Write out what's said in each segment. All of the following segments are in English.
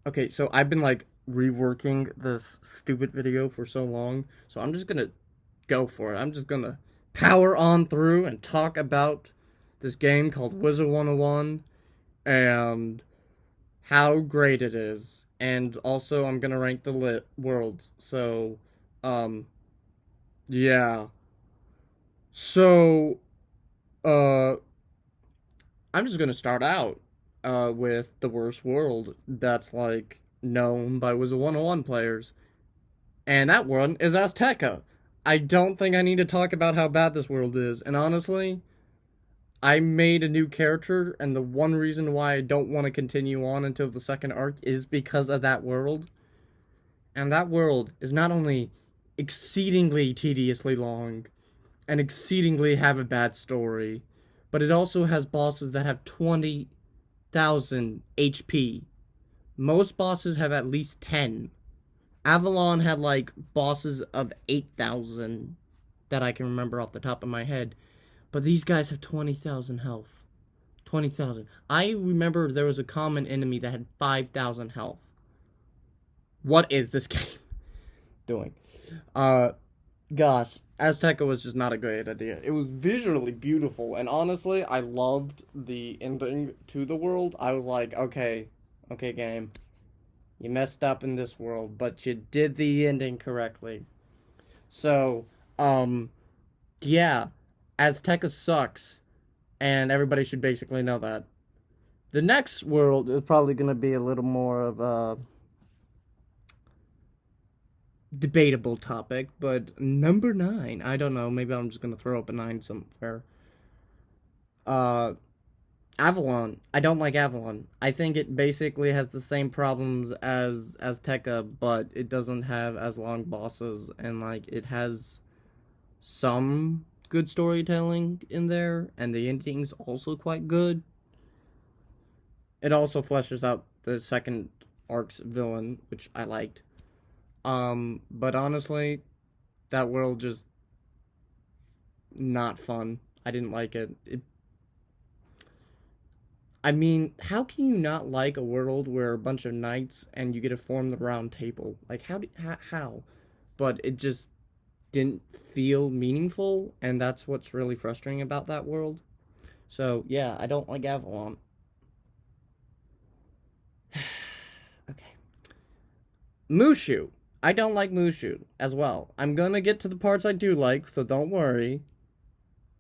Okay, so I've been like reworking this stupid video for so long, so I'm just gonna go for it. I'm just gonna power on through and talk about this game called Wizard101 and how great it is. And also I'm gonna rank the worlds. So, um, yeah. So, uh, I'm just gonna start out with the worst world that's like known by Wizard101 players. And that one is Azteca. I don't think I need to talk about how bad this world is. And honestly, I made a new character, and the one reason why I don't want to continue on until the second arc is because of that world. And that world is not only exceedingly tediously long and exceedingly have a bad story, but it also has bosses that have 20,000 HP. Most bosses have at least 10. Avalon had like bosses of 8,000 that I can remember off the top of my head. But these guys have 20,000 health. 20,000. I remember there was a common enemy that had 5,000 health. What is this game doing? Uh, Gosh, Azteca was just not a great idea. It was visually beautiful, and honestly, I loved the ending to the world. I was like, okay, game. You messed up in this world, but you did the ending correctly. So, um, yeah, Azteca sucks, and everybody should basically know that. The next world is probably going to be a little more of a debatable topic, but number nine, I don't know, maybe I'm just going to throw up a nine somewhere. Uh, Avalon. I don't like Avalon. I think it basically has the same problems as Azteca, but it doesn't have as long bosses, and like it has some good storytelling in there, and the ending's also quite good. It also fleshes out the second arc's villain, which I liked. But honestly, that world just not fun. I didn't like it. I mean, how can you not like a world where a bunch of knights and you get to form the round table? Like, how? But it just didn't feel meaningful, and that's what's really frustrating about that world. So, yeah, I don't like Avalon. Okay. Mushu. I don't like Mushu as well. I'm gonna get to the parts I do like, so don't worry.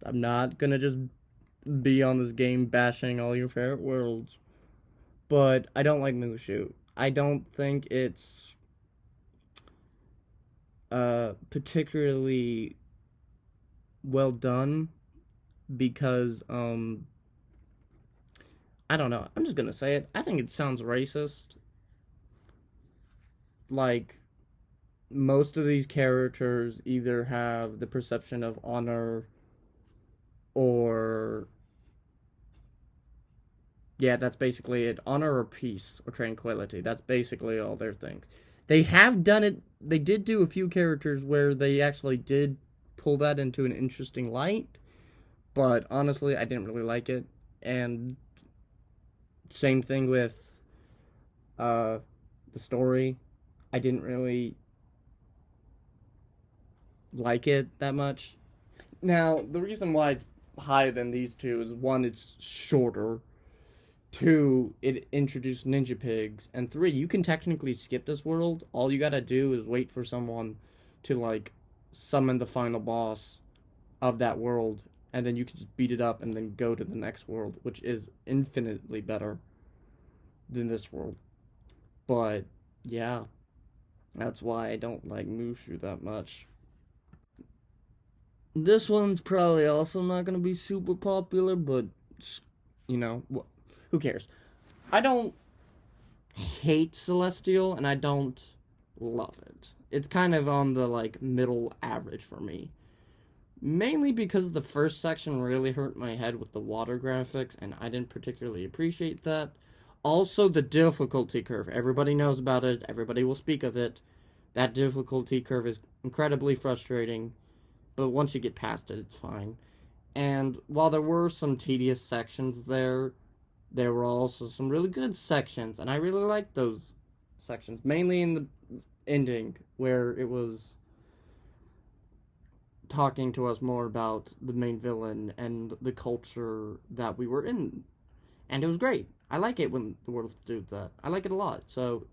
I'm not gonna just be on this game bashing all your favorite worlds. But I don't like Mushu. I don't think it's particularly well done because I don't know. I'm just gonna say it. I think it sounds racist. Like most of these characters either have the perception of honor or yeah, that's basically it. Honor or peace or tranquility. That's basically all their things. They have done it. They did do a few characters where they actually did pull that into an interesting light, but honestly, I didn't really like it. And same thing with uh, the story. I didn't really like it that much. Now, the reason why it's higher than these two is one, it's shorter. Two, it introduced ninja pigs. And three, you can technically skip this world. All you gotta do is wait for someone to, like, summon the final boss of that world. And then you can just beat it up and then go to the next world, which is infinitely better than this world. But, yeah, that's why I don't like Mushu that much. This one's probably also not gonna be super popular, but, you know, who cares? I don't hate Celestial and I don't love it. It's kind of on the like middle average for me. Mainly because the first section really hurt my head with the water graphics and I didn't particularly appreciate that. Also the difficulty curve. Everybody knows about it. Everybody will speak of it. That difficulty curve is incredibly frustrating, but once you get past it, it's fine. And while there were some tedious sections there were also some really good sections, and I really liked those sections, mainly in the ending where it was talking to us more about the main villain and the culture that we were in. And it was great. I like it when the world do that. I like it a lot. So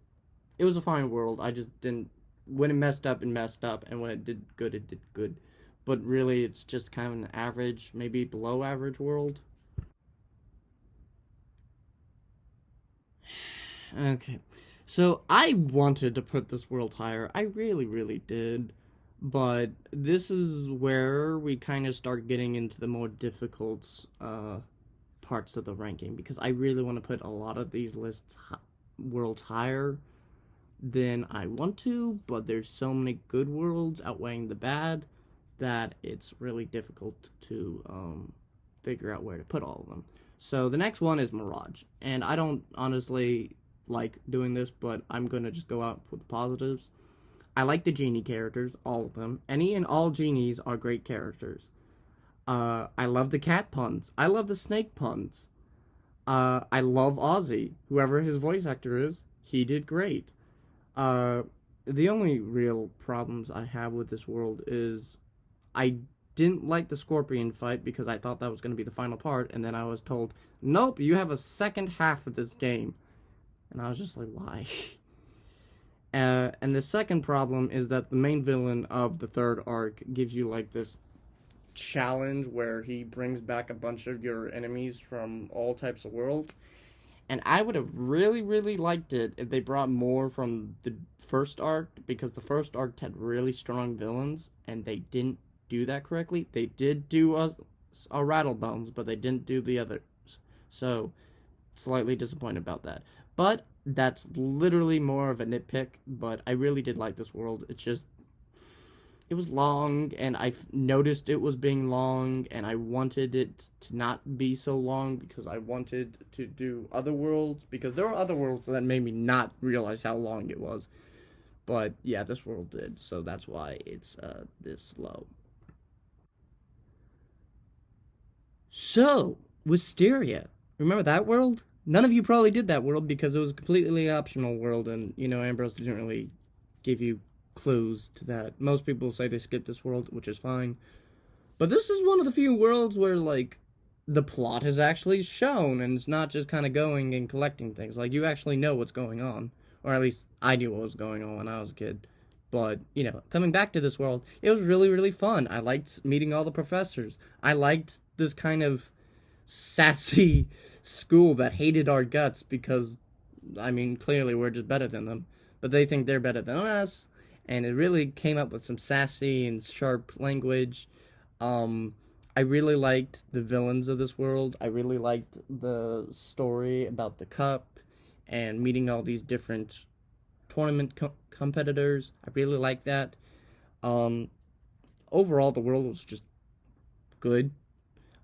it was a fine world. I just didn't when it messed up and messed up, and when it did good, it did good. But really, it's just kind of an average, maybe below average world. Okay. So I wanted to put this world higher. I really, really did. But this is where we kind of start getting into the more difficult parts of the ranking because I really want to put a lot of these lists worlds higher than I want to, but there's so many good worlds outweighing the bad that it's really difficult to figure out where to put all of them. So the next one is Mirage, and I don't honestly like doing this, but I'm gonna just go out for the positives. I like the genie characters, all of them. Any and all genies are great characters. I love the cat puns. I love the snake puns. I love Ozzy. Whoever his voice actor is, he did great. Uh, the only real problems I have with this world is I didn't like the scorpion fight because I thought that was going to be the final part, and then I was told, nope, you have a second half of this game. And I was just like, why? And the second problem is that the main villain of the third arc gives you like this challenge where he brings back a bunch of your enemies from all types of worlds. And I would have really, really liked it if they brought more from the first arc because the first arc had really strong villains and they didn't do that correctly. They did do a Rattlebones, but they didn't do the others. So, slightly disappointed about that. But that's literally more of a nitpick, but I really did like this world. It's just it was long and I noticed it was being long and I wanted it to not be so long because I wanted to do other worlds because there were other worlds that made me not realize how long it was. But yeah, this world did, so that's why it's this low. So, Wisteria. Remember that world? None of you probably did that world because it was a completely optional world and, Ambrose didn't really give you clues to that. Most people say they skipped this world, which is fine. But this is one of the few worlds where, like, the plot is actually shown and it's not just kind of going and collecting things. Like, you actually know what's going on. Or at least I knew what was going on when I was a kid. But, coming back to this world, it was really, really fun. I liked meeting all the professors. I liked this kind of sassy school that hated our guts because, I mean, clearly we're just better than them. But they think they're better than us. And it really came up with some sassy and sharp language. Um, I really liked the villains of this world. I really liked the story about the cup and meeting all these different tournament competitors. I really liked that. Um, Overall, the world was just good.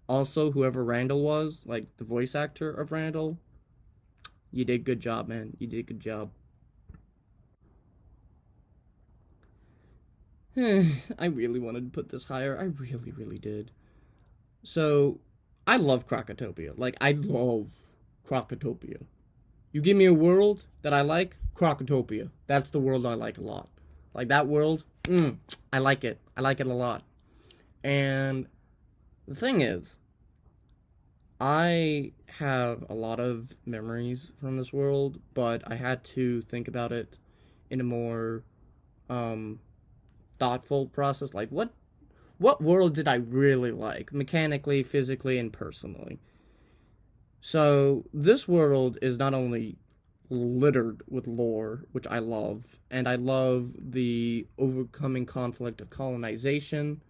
Also, whoever Randall was, like the voice actor of Randall, you did a good job, man. You did a good job. I really wanted to put this higher. I really, really did. So, I love Crocotopia. Like, I love Crocotopia. You give me a world that I like, Crocotopia. That's the world I like a lot. Like, that world, I like it. I like it a lot. And the thing is, I have a lot of memories from this world, but I had to think about it in a more um, thoughtful process. Like, what world did I really like, mechanically, physically, and personally? So this world is not only littered with lore, which I love, and I love the overcoming conflict of colonization,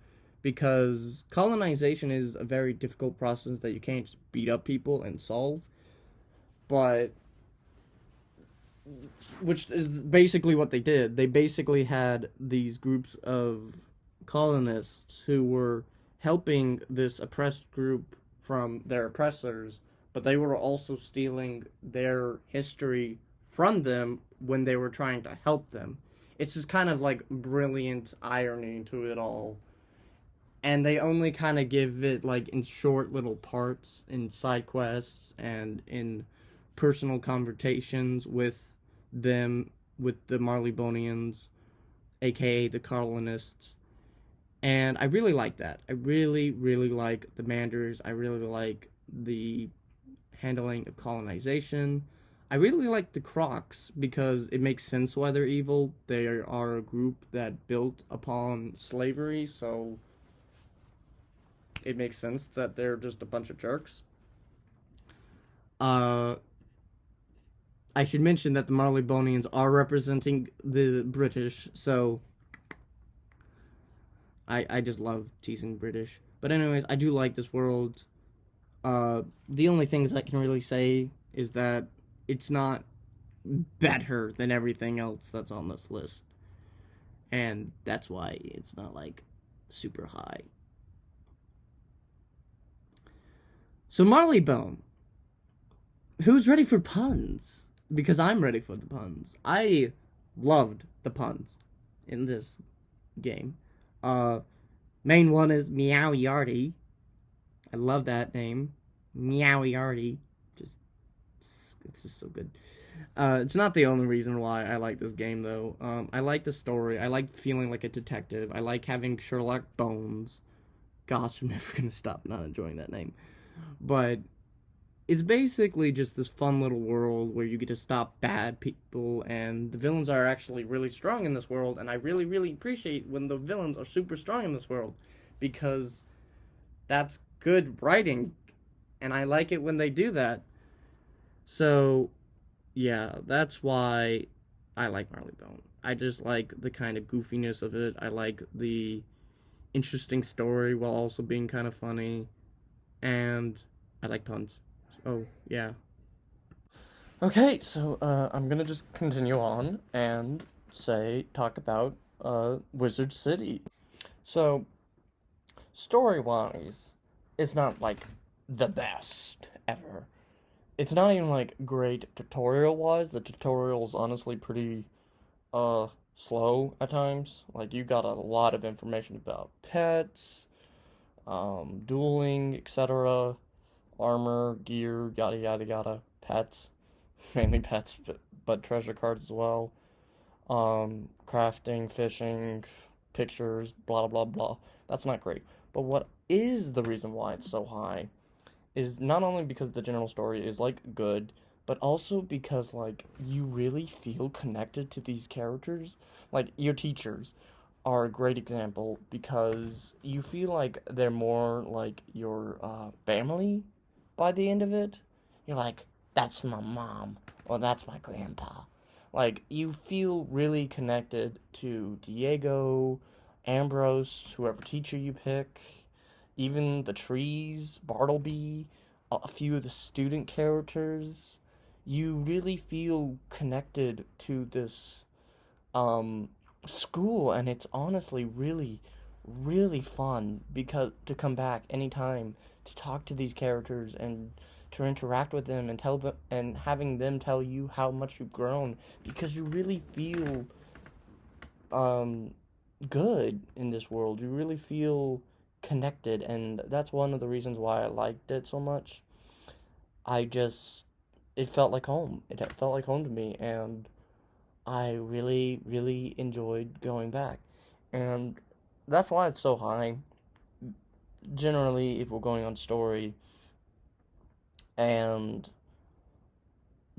because colonization is a very difficult process that you can't just beat up people and solve, but which is basically what they did. They basically had these groups of colonists who were helping this oppressed group from their oppressors, but they were also stealing their history from them when they were trying to help them. It's just kind of like brilliant irony to it all. And they only kind of give it like in short little parts in side quests and in personal conversations with them with the Marleybonians, aka the colonists. And I really like that. I really, really like the Manders. I really like the handling of colonization. I really like the Crocs because it makes sense why they're evil. They are a group that built upon slavery, so it makes sense that they're just a bunch of jerks. Uh, I should mention that the Marleybonians are representing the British, so I just love teasing British. But anyways, I do like this world. The only things I can really say is that it's not better than everything else that's on this list, and that's why it's not like super high. So Marleybone, who's ready for puns? Because I'm ready for the puns. I loved the puns in this game. Uh, Main one is Meow Yardy. I love that name, Meow Yardy. Just it's just so good. It's not the only reason why I like this game, though. I like the story. I like feeling like a detective. I like having Sherlock Bones. Gosh, I'm never gonna stop not enjoying that name. But it's basically just this fun little world where you get to stop bad people, and the villains are actually really strong in this world. And I really, really appreciate when the villains are super strong in this world, because that's good writing, and I like it when they do that. So yeah, that's why I like Marleybone. I just like the kind of goofiness of it. I like the interesting story while also being kind of funny, and I like puns. Oh yeah. Okay, so I'm gonna just continue on and talk about Wizard City. So story wise, it's not like the best ever. It's not even like great tutorial wise. The tutorial is honestly pretty uh slow at times. Like you got a lot of information about pets, dueling, etc., armor, gear, yada yada yada, pets, mainly pets, but treasure cards as well. Crafting, fishing, pictures, blah blah blah. That's not great. But what is the reason why it's so high is not only because the general story is like good, but also because like you really feel connected to these characters. Like your teachers are a great example because you feel like they're more like your family by the end of it. You're like, that's my mom or that's my grandpa. Like you feel really connected to Diego, Ambrose, whoever teacher you pick, even the trees, Bartleby, a few of the student characters. You really feel connected to this um, school, and it's honestly really, really fun because to come back anytime to talk to these characters and to interact with them and tell them and having them tell you how much you've grown because you really feel um, good in this world. You really feel connected, and that's one of the reasons why I liked it so much. I just it felt like home. It felt like home to me, and I really, really enjoyed going back. And that's why it's so high. Generally, if we're going on story and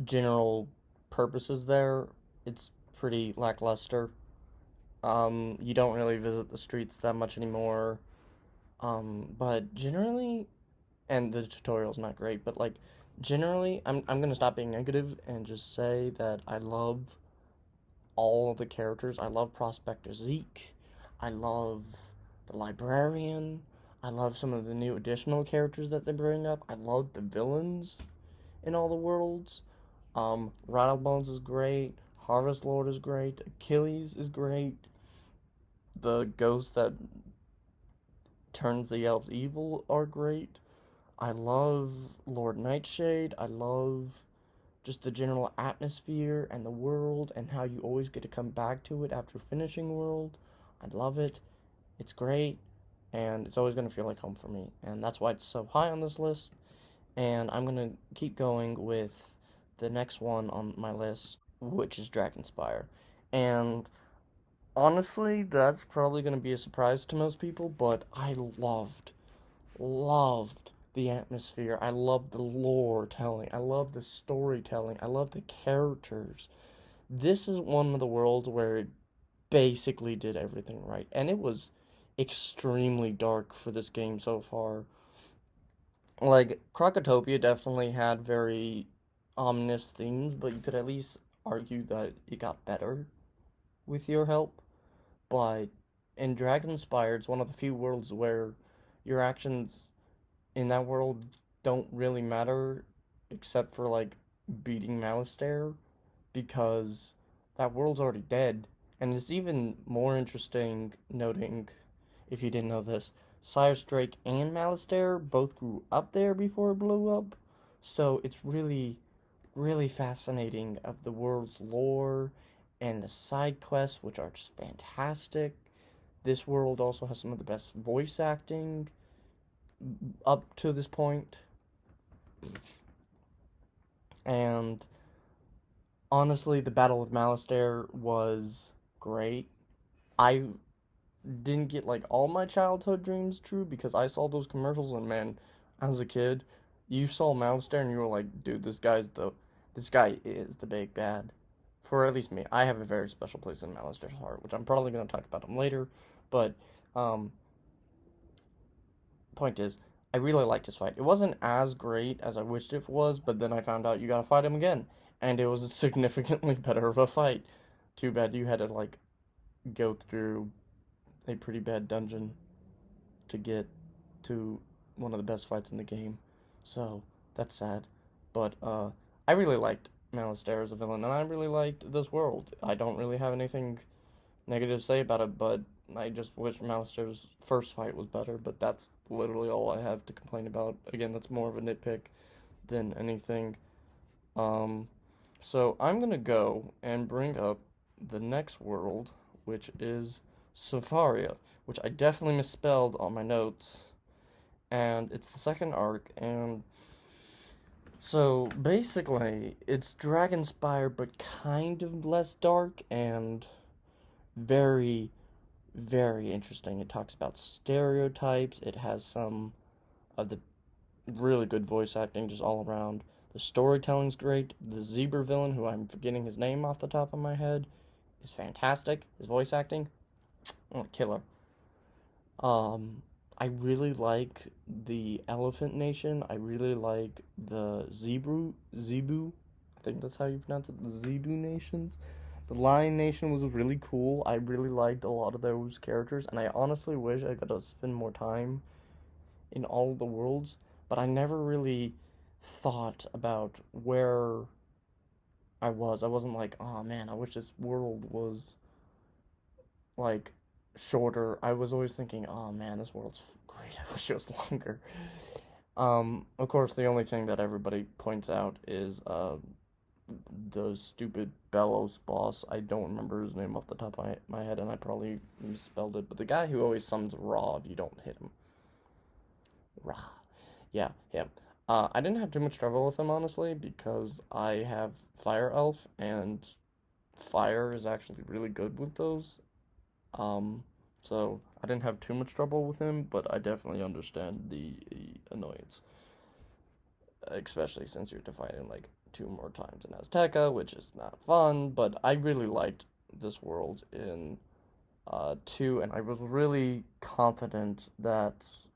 general purposes there, it's pretty lackluster. You don't really visit the streets that much anymore. But generally, and the tutorial's not great, but like generally, I'm gonna stop being negative and just say that I love all of the characters. I love Prospector Zeke. I love the librarian. I love some of the new additional characters that they bring up. I love the villains in all the worlds. Rattlebones is great. Harvest Lord is great. Achilles is great. The ghosts that turns the elves evil are great. I love Lord Nightshade. I love just the general atmosphere and the world and how you always get to come back to it after finishing World. I love it. It's great, and it's always going to feel like home for me. And that's why it's so high on this list. And I'm going to keep going with the next one on my list. which is Dragonspire. And honestly, that's probably going to be a surprise to most people, but I loved the atmosphere. I loved the lore telling. I loved the storytelling. I loved the characters. This is one of the worlds where it basically did everything right. And it was extremely dark for this game so far. Like, Crocotopia definitely had very ominous themes, but you could at least argue that it got better with your help. But in Dragonspire, it's one of the few worlds where your actions in that world don't really matter except for like beating Malastare because that world's already dead. And it's even more interesting noting, if you didn't know this, Cyrus Drake and Malastare both grew up there before it blew up. So it's really, really fascinating of the world's lore and the side quests, which are just fantastic. This world also has some of the best voice acting up to this point. And honestly, the battle with Malastare was great. I didn't get like all my childhood dreams true because I saw those commercials and man, as a kid, you saw Malastare and you were like, dude, this guy is the big bad. For at least me, I have a very special place in Malastare's heart, which I'm probably gonna talk about him later. But um, point is, I really liked his fight. It wasn't as great as I wished it was, but then I found out you gotta fight him again, and it was significantly better of a fight. Too bad you had to like go through a pretty bad dungeon to get to one of the best fights in the game. So that's sad. But I really liked Malastare as a villain, and I really liked this world. I don't really have anything negative to say about it, but I just wish Malistare's first fight was better. But that's literally all I have to complain about. Again, that's more of a nitpick than anything. Um, so I'm gonna go and bring up the next world, which is Safaria, which I definitely misspelled on my notes, and it's the second arc, and so basically it's Dragonspire but kind of less dark and very, very interesting. It talks about stereotypes. It has some of the really good voice acting just all around. The storytelling's great. The zebra villain, who I'm forgetting his name off the top of my head, is fantastic. His voice acting, oh, killer. Um, I really like the Elephant Nation. I really like the Zebu. I think that's how you pronounce it. The Zebu Nations. The Lion Nation was really cool. I really liked a lot of those characters, and I honestly wish I got to spend more time in all of the worlds, but I never really thought about where I was. I wasn't like, oh man, I wish this world was like shorter. I was always thinking, oh man, this world's great. I wish it was longer. Of course, the only thing that everybody points out is the stupid Bellows boss. I don't remember his name off the top of my head, and I probably misspelled it. But the guy who always summons Ra if you don't hit him. Ra. Yeah, him. I didn't have too much trouble with him, honestly, because I have Fire Elf, and Fire is actually really good with those. Um, so I didn't have too much trouble with him, but I definitely understand the annoyance, especially since you're fighting like two more times in Azteca, which is not fun. But I really liked this world in two, and I was really confident that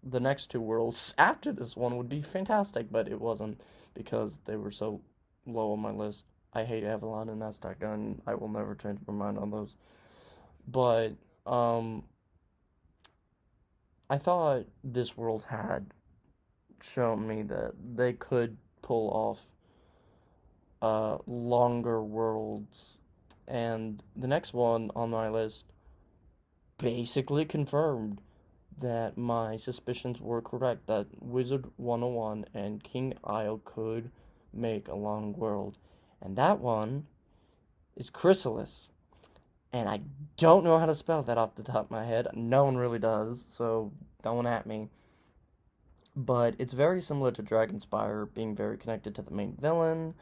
the next two worlds after this one would be fantastic, but it wasn't because they were so low on my list. I hate Avalon and Azteca, and I will never change my mind on those. But um, I thought this world had shown me that they could pull off longer worlds, and the next one on my list basically confirmed that my suspicions were correct, that Wizard101 and King Isle could make a long world. And that one is Chrysalis. And I don't know how to spell that off the top of my head. No one really does, so don't at me. But it's very similar to Dragonspire, being very connected to the main villain,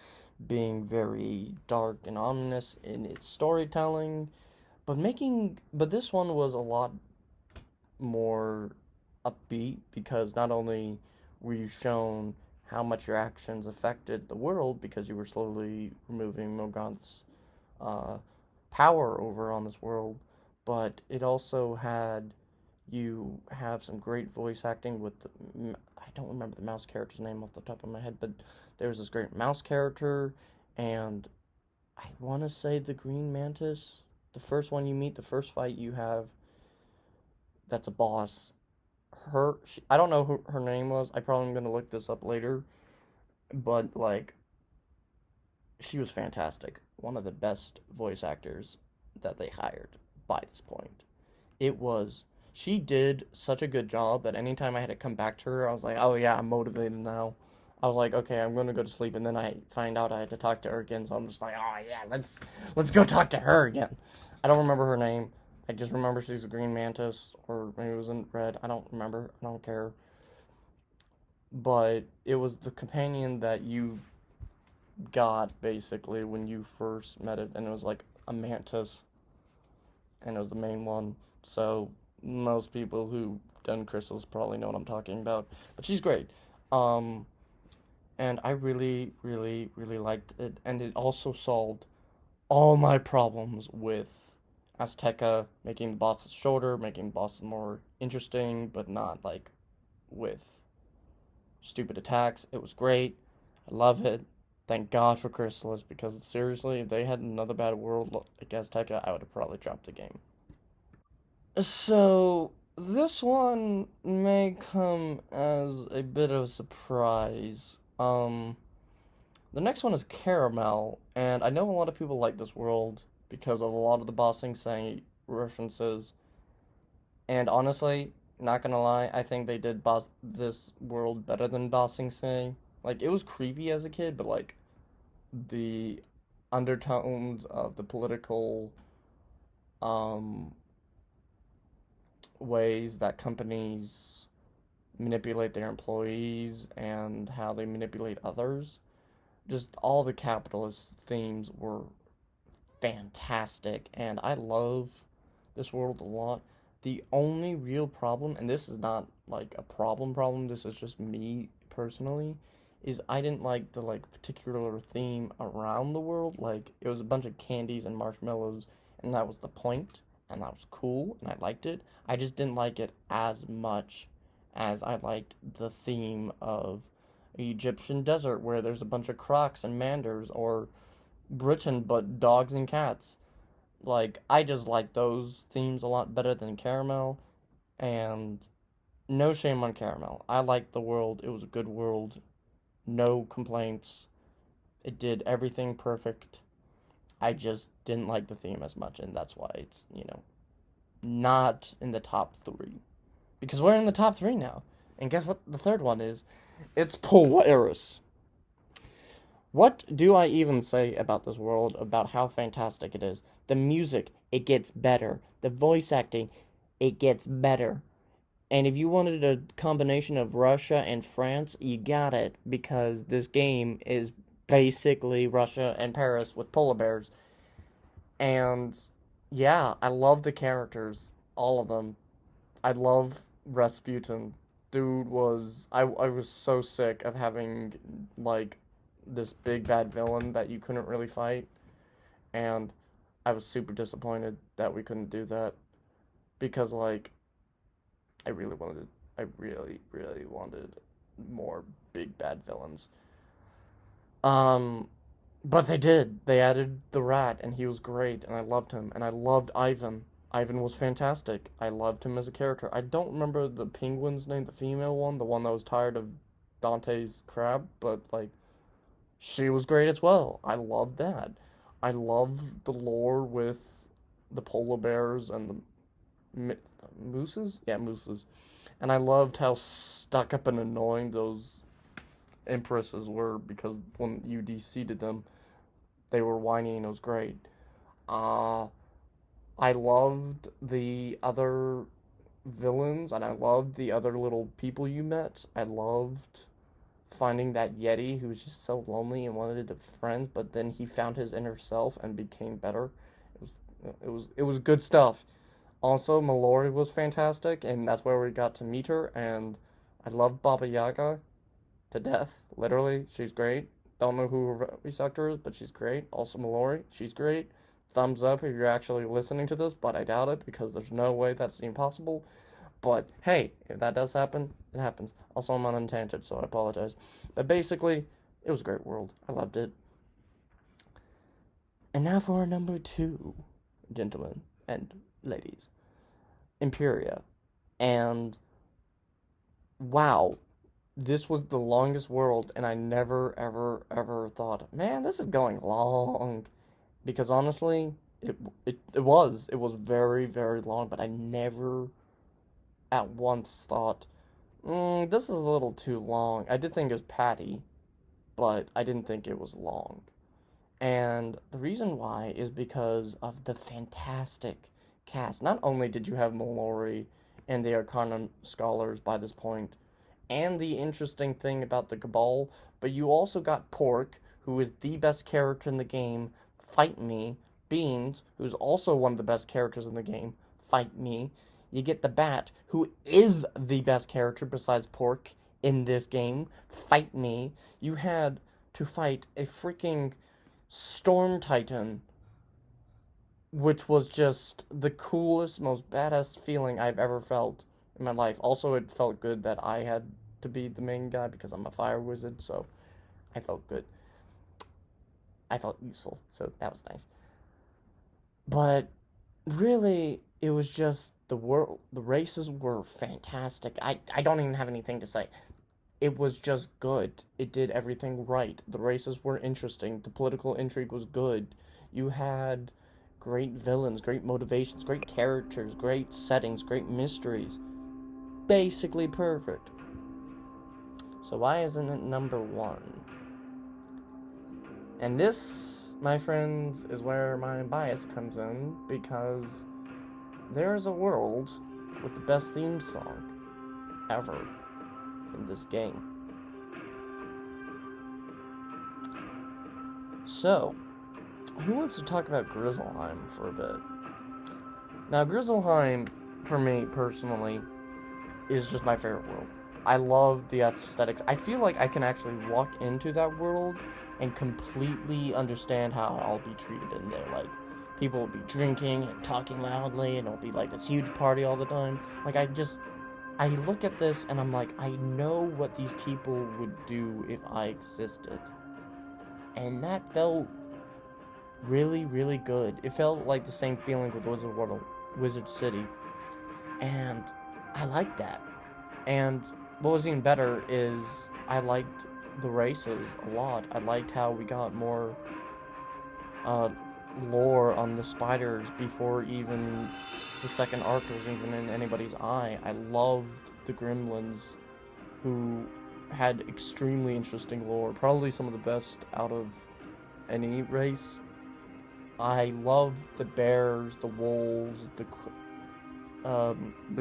being very dark and ominous in its storytelling, but this one was a lot more upbeat because not only were you shown how much your actions affected the world because you were slowly removing Morganth's uh, power over on this world, but it also had you have some great voice acting with I don't remember the mouse character's name off the top of my head, but there's this great mouse character, and I want to say the Green Mantis, the first one you meet, the first fight you have, that's a boss. I don't know who her name was. I probably am gonna look this up later, but like she was fantastic. One of the best voice actors that they hired by this point. It was she did such a good job that anytime I had to come back to her, I was like, oh yeah, I'm motivated now. I was like, okay, I'm gonna go to sleep, and then I find out I had to talk to her again, so I'm just like, oh yeah, let's go talk to her again. I don't remember her name. I just remember she's a green mantis, or maybe it was in red. I don't remember. I don't care. But it was the companion that you got basically when you first met it, and it was like a mantis, and it was the main one. So most people who done crystals probably know what I'm talking about. But she's great. Um, and I really, really, really liked it, and it also solved all my problems with Azteca, making the bosses shorter, making the bosses more interesting, but not like with stupid attacks. It was great. I love it. Thank God for Chrysalis because seriously, if they had another bad world like Azteca, I would have probably dropped the game. So this one may come as a bit of a surprise. The next one is Caramel, and I know a lot of people like this world because of a lot of the Bossing Say references. And honestly, not gonna lie, I think they did boss this world better than Bossing Say. Like it was creepy as a kid, but like the undertones of the political um ways that companies manipulate their employees and how they manipulate others. Just all the capitalist themes were fantastic, and I love this world a lot. The only real problem, and this is not like a problem, this is just me personally, is I didn't like the like particular theme around the world. Like it was a bunch of candies and marshmallows, and that was the point, and that was cool, and I liked it. I just didn't like it as much as I liked the theme of Egyptian desert where there's a bunch of crocs and manders, or Britain but dogs and cats. Like I just like those themes a lot better than Caramel, and no shame on Caramel. I liked the world. It was a good world. No complaints. It did everything perfect. I just didn't like the theme as much, and that's why it's, not in the top 3. Because we're in the top 3 now. And guess what the third one is? It's Polaris. What do I even say about this world, about how fantastic it is? The music, it gets better. The voice acting, it gets better. And if you wanted a combination of Russia and France, you got it because this game is basically Russia and Paris with polar bears. And yeah, I love the characters, all of them. I love Rasputin. Dude was I was so sick of having like this big bad villain that you couldn't really fight, and I was super disappointed that we couldn't do that because like I really wanted I really really wanted more big bad villains. Um but they did. They added the rat and he was great and I loved him and I loved Ivan. Ivan was fantastic. I loved him as a character. I don't remember the penguin's name, the female one, the one that was tired of Dante's crab, but like she was great as well. I loved that. I love the lore with the polar bears and the mooses. Yeah, mooses. And I loved how stuck up and annoying those empresses were because when you defeated them, they were whiny and it was great. Uh, I loved the other. villains, and I loved the other little people you met. I loved finding that Yeti who was just so lonely and wanted to friends, but then he found his inner self and became better. It was good stuff. Also, Mallory was fantastic, and that's where we got to meet her. And I love Baba Yaga to death. Literally, she's great. Don't know who her voice actor is, but she's great. Also, Mallory, she's great. Thumbs up if you're actually listening to this, but I doubt it because there's no way that's impossible. But hey, if that does happen, it happens. Also, I'm on a tangent, so I apologize. But basically, it was a great world. I loved it. And now for our number 2, gentlemen and ladies, Imperia. And wow, this was the longest world, and I never, ever, ever thought, man, this is going long. Because honestly, it was very, very long, but I never at once thought, this is a little too long. I did think it was Patty, but I didn't think it was long. And the reason why is because of the fantastic cast. Not only did you have Mallory and the Arcana Scholars by this point, and the interesting thing about the Cabal, but you also got Pork, who is the best character in the game, fight me. Beans, who's also one of the best characters in the game, fight me. You get the Bat, who is the best character besides Pork in this game, fight me. You had to fight a freaking Storm Titan, which was just the coolest, most badass feeling I've ever felt in my life. Also, it felt good that I had to be the main guy because I'm a fire wizard, so I felt good. I felt useful, so that was nice. But really, it was just the world. The races were fantastic. I don't even have anything to say. It was just good. It did everything right. The races were interesting. The political intrigue was good. You had great villains, great motivations, great characters, great settings, great mysteries. Basically perfect. So why isn't it number 1? And this, my friends, is where my bias comes in, because there's a world with the best theme song ever in this game. So, who wants to talk about Grizzleheim for a bit? Now, Grizzleheim, for me personally, is just my favorite world. I love the aesthetics. I feel like I can actually walk into that world and completely understand how I'll be treated in there. Like, people will be drinking and talking loudly, and it'll be like this huge party all the time. Like, I look at this and I'm like, I know what these people would do if I existed. And that felt really, really good. It felt like the same feeling with Wizard World, Wizard City. And I liked that. And what was even better is I liked the races a lot. I liked how we got more lore on the spiders before even the second arc was even in anybody's eye. I loved the gremlins, who had extremely interesting lore, probably some of the best out of any race. I loved the bears, the wolves, the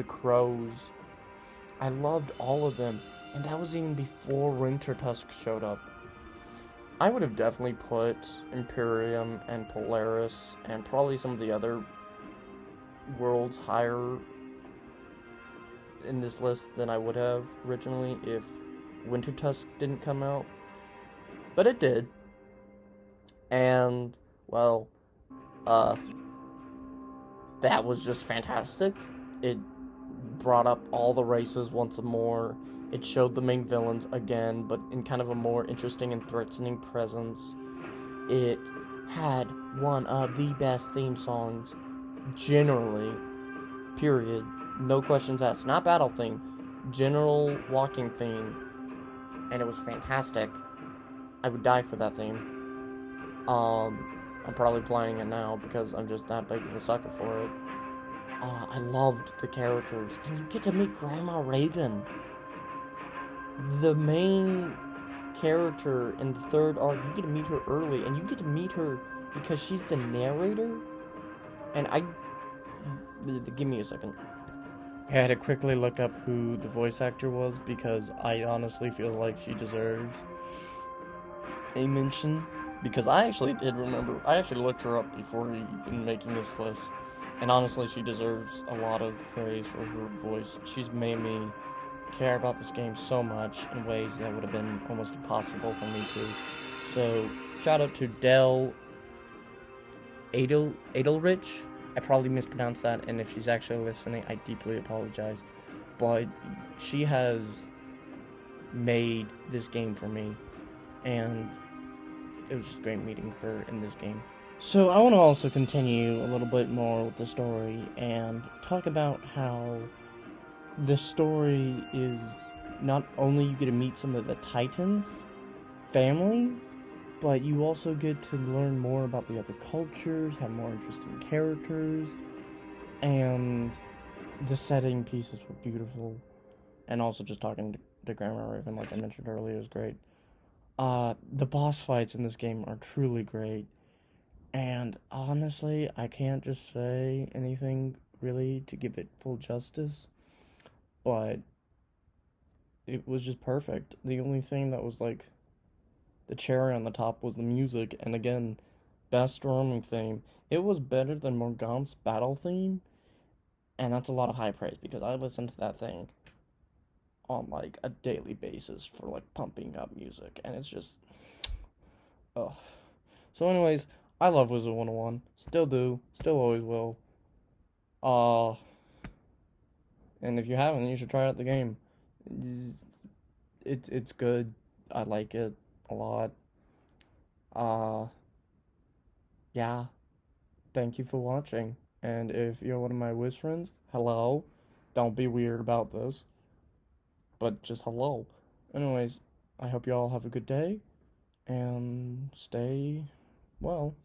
crows. I loved all of them, and that was even before Wintertusk showed up. I would have definitely put Imperium and Polaris and probably some of the other worlds higher in this list than I would have originally if Wintertusk didn't come out. But it did. And, well, that was just fantastic. It brought up all the races once more. It showed the main villains again, but in kind of a more interesting and threatening presence. It had one of the best theme songs, generally, period. No questions asked. Not battle theme, general walking theme. And it was fantastic. I would die for that theme. I'm probably playing it now because I'm just that big of a sucker for it. I loved the characters. And you get to meet Grandma Raven. The main character in the third arc, you get to meet her early, and you get to meet her because she's the narrator. And give me a second. I had to quickly look up who the voice actor was because I honestly feel like she deserves a mention. Because I actually did remember, I actually looked her up before even making this list. And honestly, she deserves a lot of praise for her voice. She's made me care about this game so much in ways that would have been almost impossible for me to. So, shout out to Dell Adelrich. I probably mispronounced that, and if she's actually listening, I deeply apologize. But she has made this game for me, and it was just great meeting her in this game. So I want to also continue a little bit more with the story and talk about how the story is not only you get to meet some of the Titans family, but you also get to learn more about the other cultures, have more interesting characters, and the setting pieces were beautiful. And also just talking to Grandma Raven, like I mentioned earlier, was great. The boss fights in this game are truly great. And honestly, I can't just say anything really to give it full justice, but it was just perfect. The only thing that was like the cherry on the top was the music, and again, best storming theme. It was better than Morgant's battle theme, and that's a lot of high praise because I listened to that thing on like a daily basis for like pumping up music, and it's just, oh. So, anyways, I love wizard101. Still do, still always will. Uh, and if you haven't, you should try out the game. It's good. I like it a lot. Uh, yeah. Thank you for watching. And if you're one of my Wiz friends, hello. Don't be weird about this, but just hello. Anyways, I hope you all have a good day and stay well.